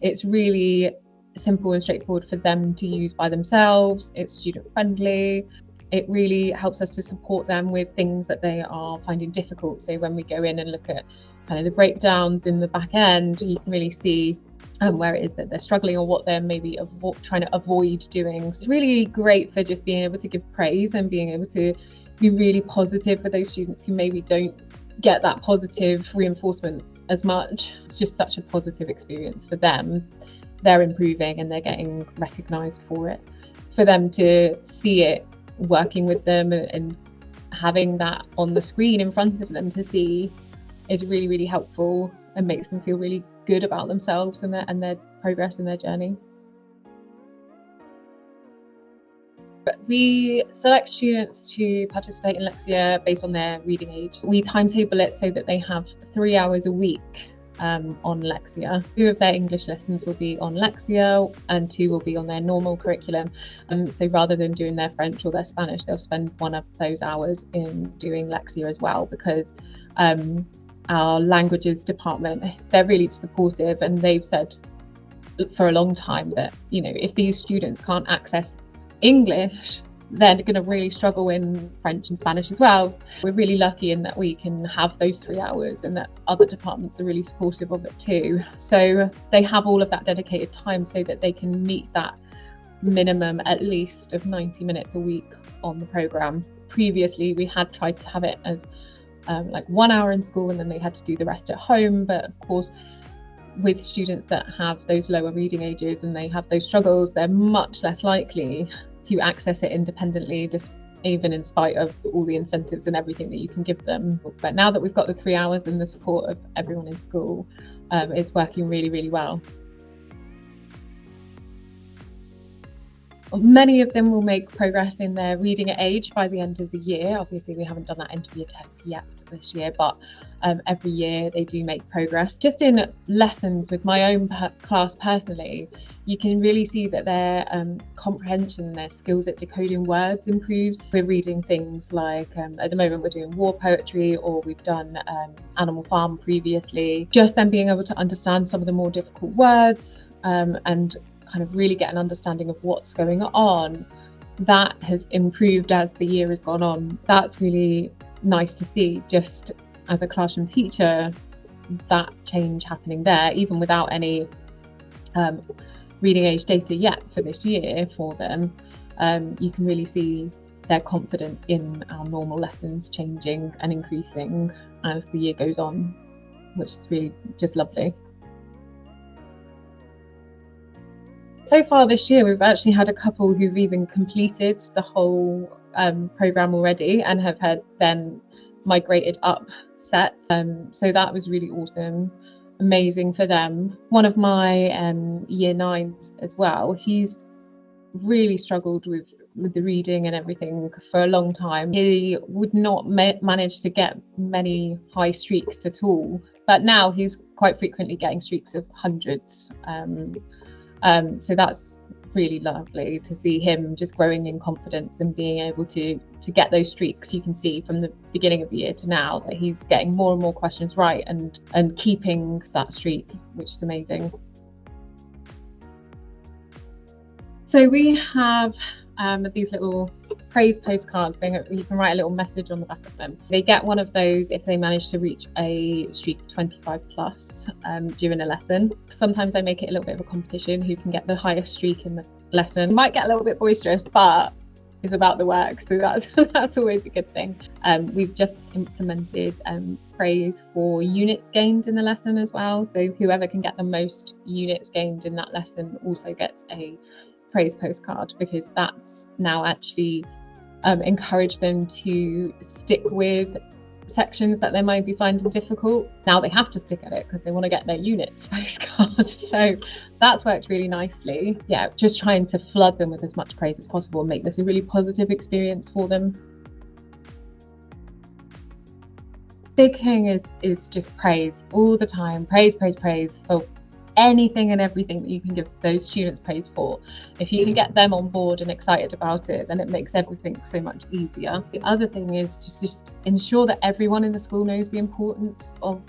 It's really simple and straightforward for them to use by themselves. It's student friendly. It really helps us to support them with things that they are finding difficult. So when we go in and look at kind of the breakdowns in the back end, you can really see where it is that they're struggling or what they're maybe trying to avoid doing. So it's really great for just being able to give praise and being able to be really positive for those students who maybe don't get that positive reinforcement as much. It's just such a positive experience for them. They're improving and they're getting recognised for it. For them to see it working with them and having that on the screen in front of them to see is really, really helpful and makes them feel really good about themselves and their progress in their journey. We select students to participate in Lexia based on their reading age. We timetable it so that they have 3 hours a week on Lexia. 2 of their English lessons will be on Lexia and 2 will be on their normal curriculum. So rather than doing their French or their Spanish, they'll spend one of those hours in doing Lexia as well, because our languages department, they're really supportive, and they've said for a long time that, you know, if these students can't access English, they're going to really struggle in French and Spanish as well. We're really lucky in that we can have those 3 hours and that other departments are really supportive of it too. So they have all of that dedicated time so that they can meet that minimum at least of 90 minutes a week on the programme. Previously, we had tried to have it as like 1 hour in school and then they had to do the rest at home. But of course, with students that have those lower reading ages and they have those struggles, they're much less likely to access it independently, just even in spite of all the incentives and everything that you can give them. But now that we've got the 3 hours and the support of everyone in school, it's working really, really well. Many of them will make progress in their reading at age by the end of the year. Obviously, we haven't done that end of year test yet this year, but every year they do make progress. Just in lessons with my own class personally, you can really see that their comprehension, their skills at decoding words improves. We're reading things like, at the moment we're doing war poetry, or we've done Animal Farm previously. Just them being able to understand some of the more difficult words and kind of really get an understanding of what's going on, that has improved as the year has gone on. That's really nice to see, just as a classroom teacher, that change happening there, even without any reading age data yet for this year for them. You can really see their confidence in our normal lessons changing and increasing as the year goes on, which is really just lovely. So far this year, we've actually had a couple who've even completed the whole programme already and have had then migrated up sets. So that was really awesome, amazing for them. One of my year 9s as well, he's really struggled with the reading and everything for a long time. He would not manage to get many high streaks at all, but now he's quite frequently getting streaks of hundreds. So that's really lovely to see him just growing in confidence and being able to get those streaks. You can see from the beginning of the year to now that he's getting more and more questions right and keeping that streak, which is amazing. So we have these little praise postcards thing. You can write a little message on the back of them. They get one of those if they manage to reach a streak of 25 plus during a lesson. Sometimes I make it a little bit of a competition who can get the highest streak in the lesson. It might get a little bit boisterous, but it's about the work, so that's always a good thing. We've just implemented praise for units gained in the lesson as well. So whoever can get the most units gained in that lesson also gets a praise postcard, because that's now actually encourage them to stick with sections that they might be finding difficult. Now they have to stick at it because they want to get their units postcard. So that's worked really nicely. Yeah, just trying to flood them with as much praise as possible and make this a really positive experience for them. Big thing is just praise all the time. Praise for anything and everything that you can give those students praise for. If you can get them on board and excited about it, then it makes everything so much easier. The other thing is just ensure that everyone in the school knows the importance of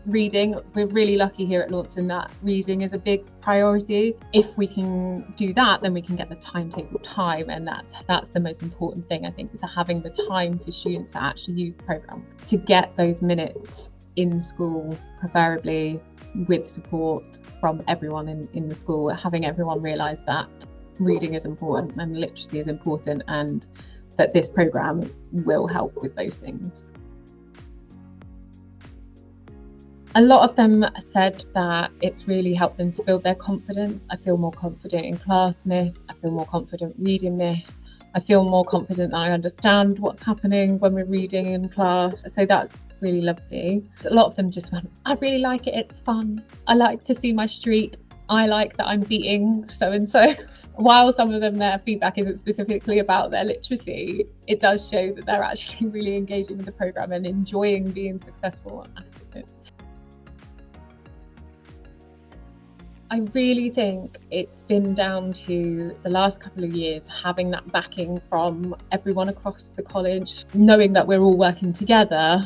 reading. We're really lucky here at Launceston that reading is a big priority. If we can do that, then we can get the timetable time, and that's the most important thing, I think, is having the time for students to actually use the programme, to get those minutes in school, preferably with support from everyone in the school, having everyone realise that reading is important and literacy is important, and that this programme will help with those things. A lot of them said that it's really helped them to build their confidence. I feel more confident in class, miss. I feel more confident reading, miss. I feel more confident that I understand what's happening when we're reading in class. So that's really lovely. A lot of them just went, I really like it, it's fun. I like to see my street. I like that I'm beating so-and-so. While some of them, their feedback isn't specifically about their literacy, it does show that they're actually really engaging with the programme and enjoying being successful at it. I really think it's been down to the last couple of years having that backing from everyone across the college, knowing that we're all working together.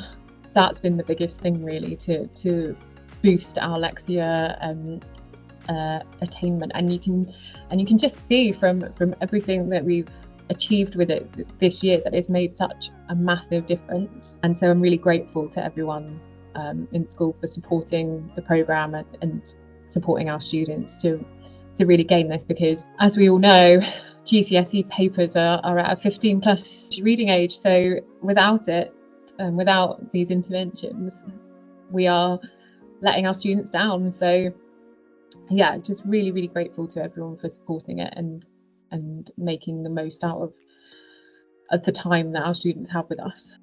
That's been the biggest thing really to boost our Lexia attainment, and you can just see from everything that we've achieved with it this year that it's made such a massive difference. And so I'm really grateful to everyone in school for supporting the programme and supporting our students to really gain this, because as we all know, GCSE papers are at a 15+ reading age. So without it, without these interventions, we are letting our students down. So yeah, just really grateful to everyone for supporting it and making the most out of the time that our students have with us.